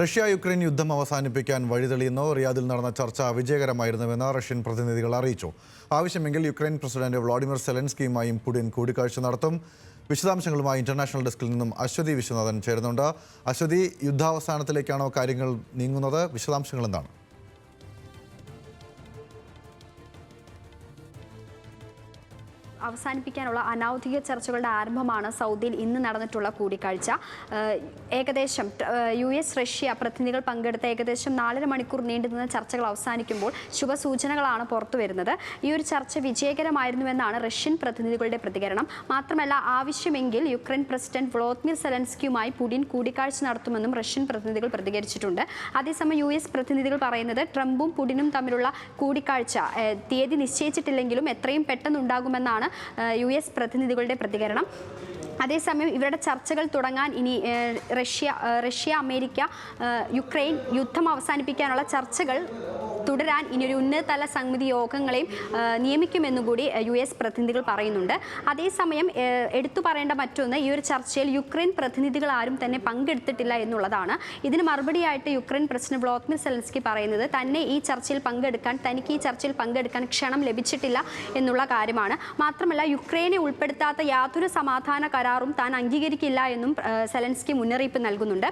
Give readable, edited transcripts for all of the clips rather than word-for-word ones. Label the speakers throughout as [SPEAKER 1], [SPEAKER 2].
[SPEAKER 1] റഷ്യ-യുക്രൈൻ യുദ്ധം അവസാനിപ്പിക്കാൻ വഴിതെളിയുന്നു. റിയാദിൽ നടന്ന ചർച്ച വിജയകരമായിരുന്നുവെന്ന് റഷ്യൻ പ്രതിനിധികൾ അറിയിച്ചു. ആവശ്യമെങ്കിൽ യുക്രൈൻ പ്രസിഡന്റ് വ്ളാഡിമിർ സെലൻസ്കിയുമായും പുടിൻ കൂടിക്കാഴ്ച നടത്തും. വിശദാംശങ്ങളുമായി ഇന്റർനാഷണൽ ഡെസ്കിൽ നിന്നും അശ്വതി വിശ്വനാഥൻ ചേരുന്നുണ്ട്. അശ്വതി, യുദ്ധാവസാനത്തിലേക്കാണോ കാര്യങ്ങൾ നീങ്ങുന്നത്? വിശദാംശങ്ങൾ എന്താണ്?
[SPEAKER 2] അവസാനിപ്പിക്കാനുള്ള അനൗദ്യോഗിക ചർച്ചകളുടെ ആരംഭമാണ് സൗദിയിൽ ഇന്ന് നടന്നിട്ടുള്ള കൂടിക്കാഴ്ച. ഏകദേശം US റഷ്യ പ്രതിനിധികൾ പങ്കെടുത്ത ഏകദേശം 4.5 മണിക്കൂർ നീണ്ടുനിന്ന ചർച്ചകൾ അവസാനിക്കുമ്പോൾ ശുഭസൂചനകളാണ് പുറത്തു വരുന്നത്. ഈ ഒരു ചർച്ച വിജയകരമായിരുന്നുവെന്നാണ് റഷ്യൻ പ്രതിനിധികളുടെ പ്രതികരണം. മാത്രമല്ല, ആവശ്യമെങ്കിൽ യുക്രൈൻ പ്രസിഡന്റ് വ്ളാദിമിർ സെലൻസ്കിയുമായി പുടിൻ കൂടിക്കാഴ്ച നടത്തുമെന്നും റഷ്യൻ പ്രതിനിധികൾ പ്രതികരിച്ചിട്ടുണ്ട്. അതേസമയം US പ്രതിനിധികൾ പറയുന്നത് ട്രംപും പുടിനും തമ്മിലുള്ള കൂടിക്കാഴ്ച തീയതി നിശ്ചയിച്ചിട്ടില്ലെങ്കിലും എത്രയും പെട്ടെന്നുണ്ടാകുമെന്നാണ് US പ്രതിനിധികളുടെ പ്രതികരണം. അതേസമയം ഇവരുടെ ചർച്ചകൾ തുടങ്ങാൻ ഇനി റഷ്യ അമേരിക്ക യുക്രൈൻ യുദ്ധം അവസാനിപ്പിക്കാനുള്ള ചർച്ചകൾ തുടരാൻ ഇനിയൊരു ഉന്നതതല സമിതി യോഗങ്ങളെയും നിയമിക്കുമെന്നുകൂടി US പ്രതിനിധികൾ പറയുന്നുണ്ട്. അതേസമയം എടുത്തു പറയേണ്ട മറ്റൊന്ന്, ഈ ഒരു ചർച്ചയിൽ യുക്രൈൻ പ്രതിനിധികൾ ആരും തന്നെ പങ്കെടുത്തിട്ടില്ല എന്നുള്ളതാണ്. ഇതിന് മറുപടിയായിട്ട് യുക്രൈൻ പ്രസിഡന്റ് വ്ളാദിമിർ സെലൻസ്കി പറയുന്നത് തനിക്ക് ഈ ചർച്ചയിൽ പങ്കെടുക്കാൻ ക്ഷണം ലഭിച്ചിട്ടില്ല എന്നുള്ള കാര്യമാണ്. മാത്രമല്ല, യുക്രൈനെ ഉൾപ്പെടുത്താത്ത യാതൊരു സമാധാന കരാറും താൻ അംഗീകരിക്കില്ല എന്നും സെലൻസ്കി മുന്നറിയിപ്പ് നൽകുന്നുണ്ട്.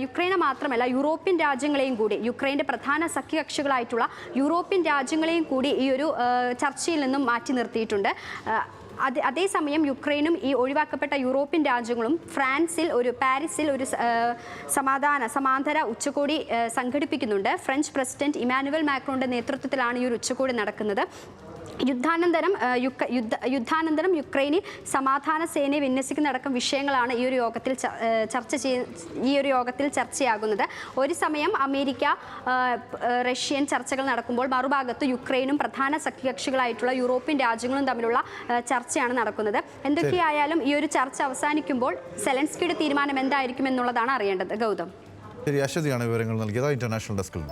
[SPEAKER 2] യുക്രൈനെ മാത്രമല്ല യൂറോപ്യൻ രാജ്യങ്ങളെയും കൂടി, യുക്രൈൻ്റെ പ്രധാന സഖ്യകക്ഷികളായിട്ടുള്ള യൂറോപ്യൻ രാജ്യങ്ങളെയും കൂടി ഈ ഒരു ചർച്ചയിൽ നിന്നും മാറ്റി നിർത്തിയിട്ടുണ്ട്. അതേസമയം യുക്രൈനും ഈ ഒഴിവാക്കപ്പെട്ട യൂറോപ്യൻ രാജ്യങ്ങളും പാരീസിൽ ഒരു സമാന്തര ഉച്ചകോടി സംഘടിപ്പിക്കുന്നുണ്ട്. ഫ്രഞ്ച് പ്രസിഡന്റ് ഇമാനുവൽ മാക്രോണിന്റെ നേതൃത്വത്തിലാണ് ഈ ഒരു ഉച്ചകോടി നടക്കുന്നത്. യുദ്ധാനന്തരം യുക്രൈനിൽ സമാധാന സേനയെ വിന്യസിക്കുന്നതടക്കം വിഷയങ്ങളാണ് ഈ ഒരു യോഗത്തിൽ ചർച്ചയാകുന്നത്. ഒരു സമയം അമേരിക്ക റഷ്യൻ ചർച്ചകൾ നടക്കുമ്പോൾ മറുഭാഗത്ത് യുക്രൈനും പ്രധാന സഖ്യകക്ഷികളായിട്ടുള്ള യൂറോപ്യൻ രാജ്യങ്ങളും തമ്മിലുള്ള ചർച്ചയാണ് നടക്കുന്നത്. എന്തൊക്കെയായാലും ഈ ഒരു ചർച്ച അവസാനിക്കുമ്പോൾ സെലൻസ്കിയുടെ തീരുമാനം എന്തായിരിക്കും എന്നുള്ളതാണ് അറിയേണ്ടത്. ഗൗതം.
[SPEAKER 1] ശരി, അശ്വതിയാണ് വിവരങ്ങൾ നൽകിയത് ഇന്റർനാഷണൽ ഡെസ്കിൽ.